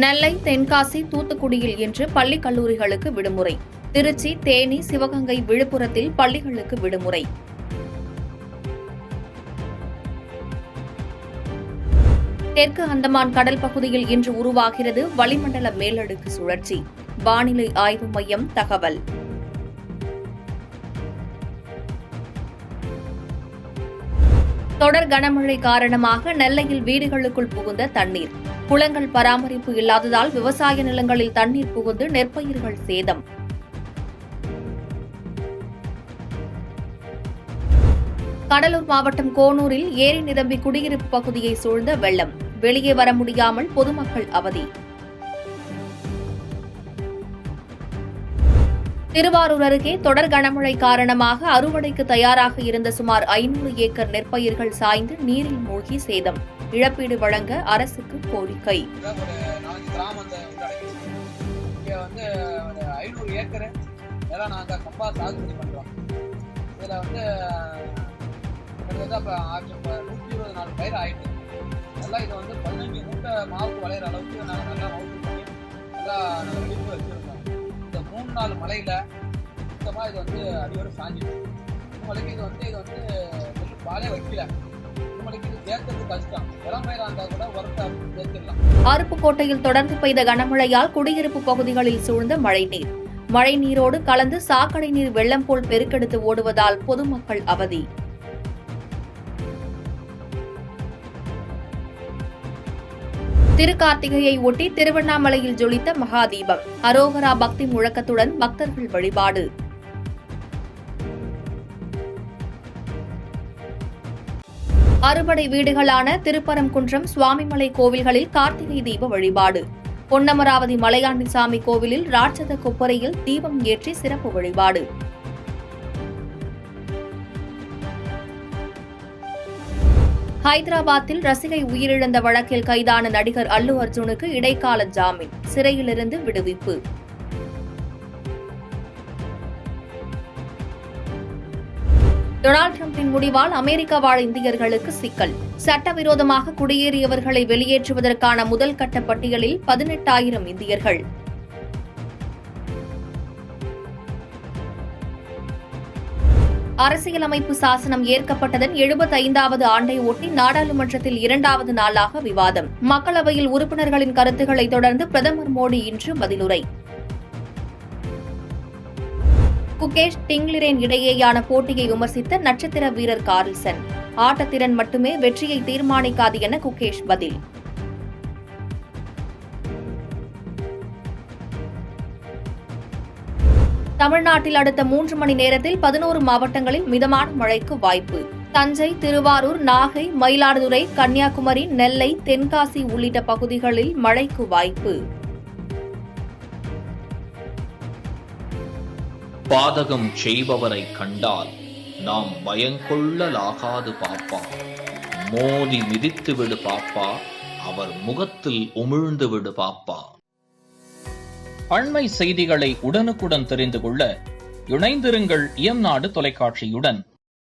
நெல்லை, தென்காசி, தூத்துக்குடியில் இன்று பள்ளி கல்லூரிகளுக்கு விடுமுறை. திருச்சி, தேனி, சிவகங்கை, விழுப்புரத்தில் பள்ளிகளுக்கு விடுமுறை. தெற்கு அந்தமான் கடல் பகுதியில் இன்று உருவாகிறது வளிமண்டல மேலடுக்கு சுழற்சி. வானிலை ஆய்வு மையம் தகவல். தொடர் கனமழை காரணமாக நெல்லையில் வீடுகளுக்குள் புகுந்த தண்ணீர். குளங்கள் பராமரிப்பு இல்லாததால் விவசாய நிலங்களில் தண்ணீர் புகுந்து நெற்பயிர்கள் சேதம். கடலூர் மாவட்டம் கோனூரில் ஏரி நிரம்பி குடியிருப்பு பகுதியை சூழ்ந்த வெள்ளம். வெளியே வர முடியாமல் பொதுமக்கள் அவதி. திருவாரூர் அருகே தொடர் கனமழை காரணமாக அறுவடைக்கு தயாராக இருந்த சுமார் 500 ஏக்கர் நெற்பயிர்கள் சாய்ந்து நீரில் மூழ்கி சேதம். இழப்பீடு வழங்க அரசுக்கு கோரிக்கை. 500 ஏக்கர் இதெல்லாம் நாங்கள் கம்பா சாகுபடி பண்ணுறோம். இதில் வந்து 124 பயிர் ஆயிட்டு நல்லா இதை வந்து 15 மூட்டை மாவுக்கு விளையிற அளவுக்கு நாங்கள் நல்லா மவுத்து பண்ணி நல்லா வெடிப்பு வச்சுருக்கோம். இந்த 3-4 மலையில் சுத்தமாக இது வந்து அடியோடு சாஞ்சிட்டு உங்களுக்கு இது வந்து நெல் பாலே வைக்கல. அருப்புக்கோட்டையில் தொடர்ந்து பெய்த கனமழையால் குடியிருப்பு பகுதிகளில் சூழ்ந்த மழைநீர். மழைநீரோடு கலந்து சாக்கடை நீர் வெள்ளம் போல் பெருக்கெடுத்து ஓடுவதால் பொதுமக்கள் அவதி. திருக்கார்த்திகையை ஒட்டி திருவண்ணாமலையில் ஜொலித்த மகாதீபம். அரோகரா பக்தி முழக்கத்துடன் பக்தர்கள் வழிபாடு. அறுபடை வீடுகளான திருப்பரங்குன்றம், சுவாமிமலை கோவில்களில் கார்த்திகை தீப வழிபாடு. பொன்னமராவதி மலையாண்டிசாமி கோவிலில் ராட்சத கொப்பரையில் தீபம் ஏற்றி சிறப்பு வழிபாடு. ஹைதராபாத்தில் ரசிகை உயிரிழந்த வழக்கில் கைதான நடிகர் அல்லு அர்ஜுனுக்கு இடைக்கால ஜாமீன். சிறையிலிருந்து விடுவிப்பு. டொனால்டு டிரம்பின் முடிவால் அமெரிக்கா வாழ் இந்தியர்களுக்கு சிக்கல். சட்டவிரோதமாக குடியேறியவர்களை வெளியேற்றுவதற்கான முதல் கட்ட பட்டியலில் 18,000 இந்தியர்கள். அரசியலமைப்பு சாசனம் ஏற்கப்பட்டதன் 75வது ஆண்டை ஒட்டி நாடாளுமன்றத்தில் 2வது நாளாக விவாதம். மக்களவையில் உறுப்பினர்களின் கருத்துக்களை தொடர்ந்து பிரதமர் மோடி இன்று பதிலுரை. குகேஷ், டிங்லிரேன் இடையேயான போட்டியை விமர்சித்த நட்சத்திர வீரர் கார்ல்சன். ஆட்டத்திறன் மட்டுமே வெற்றியை தீர்மானிக்காது என குகேஷ் பதில். தமிழ்நாட்டில் அடுத்த 3 மணி நேரத்தில் 11 மாவட்டங்களில் மிதமான மழைக்கு வாய்ப்பு. தஞ்சை, திருவாரூர், நாகை, மயிலாடுதுறை, கன்னியாகுமரி, நெல்லை, தென்காசி உள்ளிட்ட பகுதிகளில் மழைக்கு வாய்ப்பு. பாதகம் செய்பவரை கண்டால் நாம் பயங்கொள்ளலாகாது பாப்பா. மோதி மிதித்து விடு பாப்பா, அவர் முகத்தில் உமிழ்ந்து விடு பாப்பா. அண்மை செய்திகளை உடனுக்குடன் தெரிந்து கொள்ள இணைந்திருங்கள் இயம்நாடு தொலைக்காட்சியுடன்.